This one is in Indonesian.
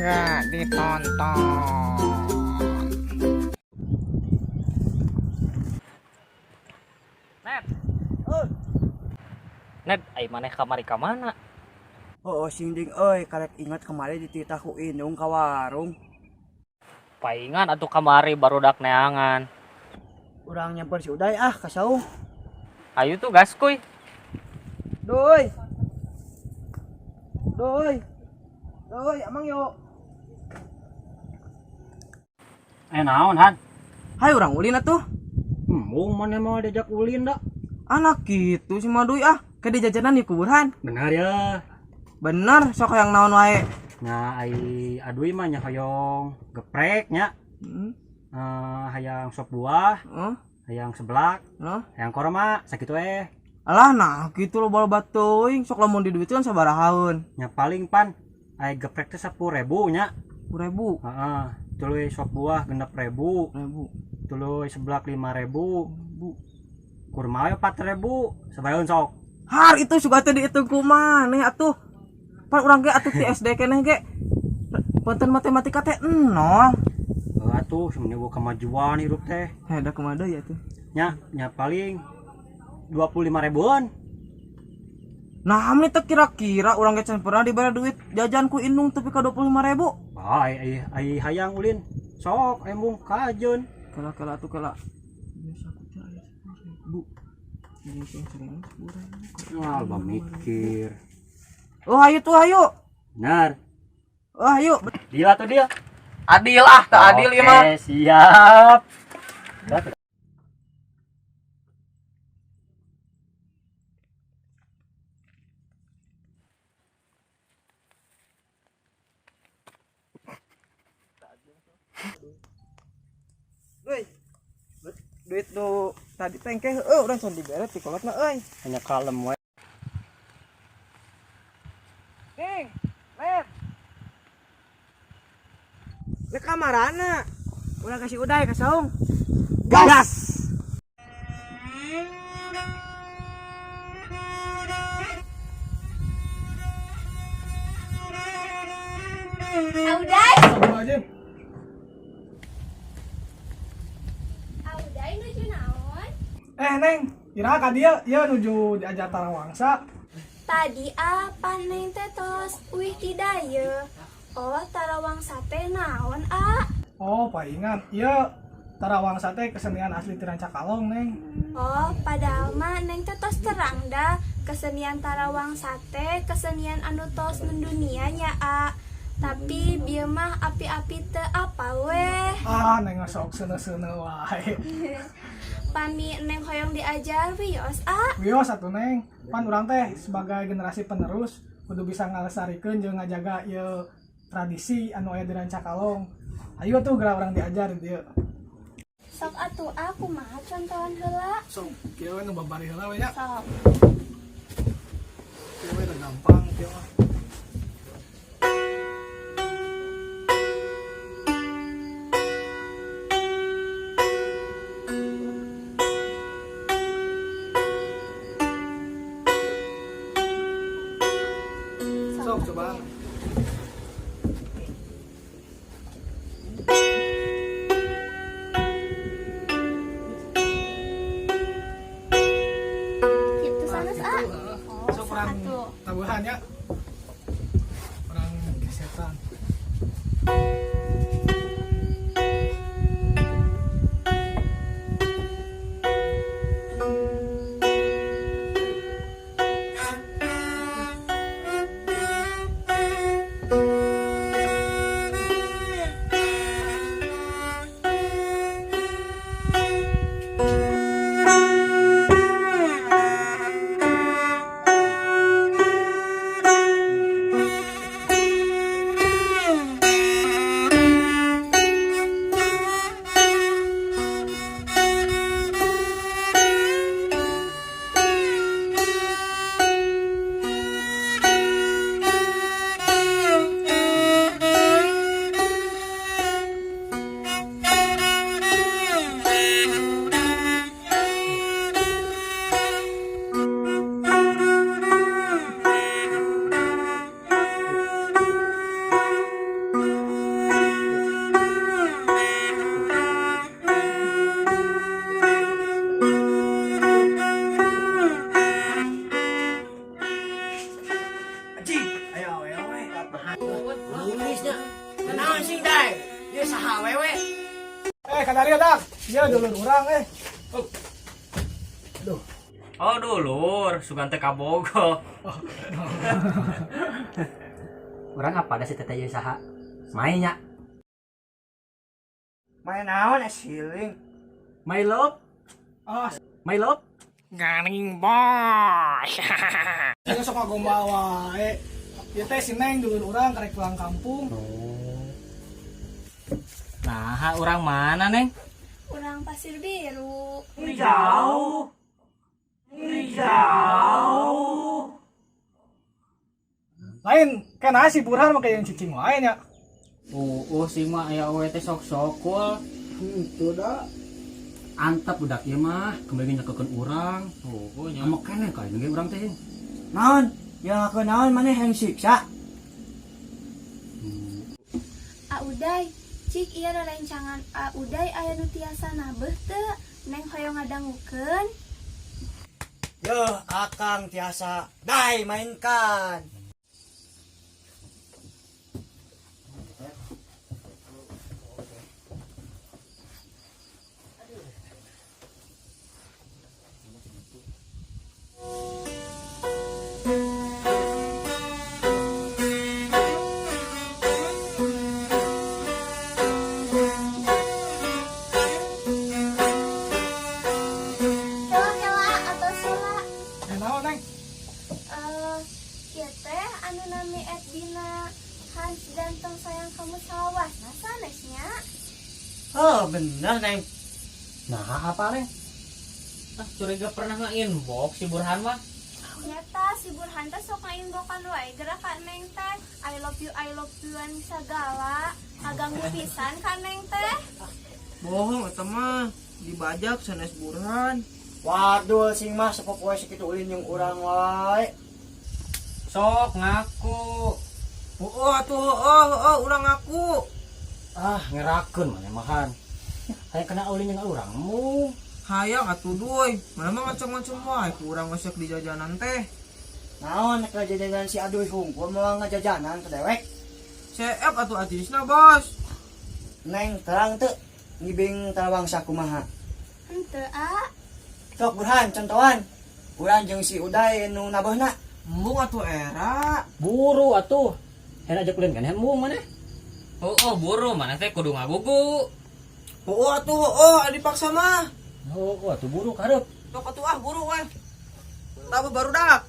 nggak ditonton. Net, Oh, Net, ai maneh kamari ka mana? oh singding euy, karek ingat kemarin dititahku indung ka warung. Paingan atuh kamari barudak neangan. Urang nyamper si Uday ka saung. Ayo tuh gas kuy. Doi. Doi. Doi, amang yo. Naon Han? Hai urang ulin atuh. Mung mana mau diajak ulin dah? Anak gitu si Madui ke di jajanan di kuburan. Benar ya. Bener, sok yang naon wae. Nya ai adui mah nya hoyong geprek nya. Hayang sop buah, hayang seblak, hayang korma sakitu Alah nah gitu lo bal batuing sok lamun di duit kan sabarahaun. Nya paling pan ai geprek teh 10.000 nya. 10.000. Heeh. Tuluy sop buah 6.000. 1000. Tuluy seblak 5.000. Kurma we 4.000. Sabaeun sok. Har itu suka teh diitung ku maneh atuh. Pan urang ge atuh ti SD keneh ge. Punten matematika teh 0. Atuh semeneu kemajuan hirup teh. Da kumaha ya tuh. Nya paling 25.000-an. Nah, amni teh kira-kira urang ge can pernah dibere duit jajan ku indung tapi ka 25.000. Ai hayang ulin. Sok embung kajeun. Kala atuh kala. Biasa ku teh aya 10.000. Ini teh 10.000. Wah, mikir. Oh, ayo tuh ayo. Benar. Oh, ayo. Deal atau deal? Adil tak adil ieu mah. Oke, siap. Duit nu tadi tengkeh urang can dibere ti kolotna euy. Hanya kalem we. Ning, Lep. Le kamarana. Urang kasih Uday ka saung. Gas. Auday, Astagfirullahaladzim. Auday nuju naon? Neng, kira ka dia nuju diajar tarawangsa. Tadi apa neng tetos? Wih didaya. Oh, tarawangsa teh naon, Oh, palingan. Iya, tarawangsa teh kesenian asli ti Rancakalong, Neng. Oh, padahal mah neng tetos terang dah. Kesenian tarawangsa teh kesenian anu tos mendunia nya, Tapi bieu mah api-api teu apa weh. Neng sok seuneu-seuneu wae. Pami neng hoyong diajar wios, Wios atuh, Neng. Pan urang teh sebagai generasi penerus kudu bisa ngalestarikeun jeung ngajaga ieu tradisi anu aya di Rancakalong. Ayo tuh geura urang diajar dieu. Sok atuh aku mah contohan heula. Sok, kieu we nu babari heula we nya. Sok. Kieu we gampang kieu mah. Sok coba. Kitu sanes, Sok urang atuh. tabuhan ya. Nulisnya. Kenaon sing dai? Dia saha wewe? Kadari dak. Dia dulur urang Oh dulur, sugan teh kabogo. Orang apa ada si teteh ieu saha? Mainnya. Main naon siling? My love. Oh, My love. Ganing bos. dia sok ngagomba wae. Ieu teh si Neng dulur urang karek pulang kampung. Nah, orang mana neng? Urang Pasir Biru. Jauh. Lain kenapa si Burhan mah kayak yang cicing lain ya? Si mah aya we teh sok-sokul. Itu dah. Antep budak ieu mah kembali nyakekeun urang. Nya. Amok keneh ka ieu ge urang teh. Naon? Ya aku naon maneh yang siksa. Uday, cik ieu rerencangan Uday aya nu tiasa nabeuh teu? Neng hoyong ngadangukeun. Yo, akang tiasa dai mainkan. Kela-kela atau sela? Naon Neng? Ieu teh anu nami Edina Hans ganteng sayang kamu sawas. Nah sanesnya. Oh, bener Neng. Nah, apa neng? Curiga pernah nge-inbox si Burhan mah. Nyata si Burhan teh sok ngainbokan wae gerakan Neng teh I love you-an segala ngaganggu pisan kan Neng teh. Bohong eta mah. Dibajak sanes Burhan. Waduh, sing mah sepupu we sakitu ulin jeung urang wae. Sok ngaku. Urang aku. Ah, ngerakeun maneh mahan. Hayang kena ulin jeung urangmu. Hayang atuh duy. Mana mah ngaceng-ngaceng wae ku urang ngosek di jajanan teh. Naon nek jajanan si Aduy hungkul mau ngajajanan ke dewek? CF atuh adisna, Bos. Neng terang teu ngibing talawangsa kumaha. Henteu Sok Burhan contohan. Urang jeung si Uday nu nabeuhna. Embung atuh era. Buru atuh. Enak aja kulin kan embung maneh. Buru mana teh kudu ngagugu. Dipaksa mah. Atuh buru karep. Sok atuh buru we. Tabu baru dak.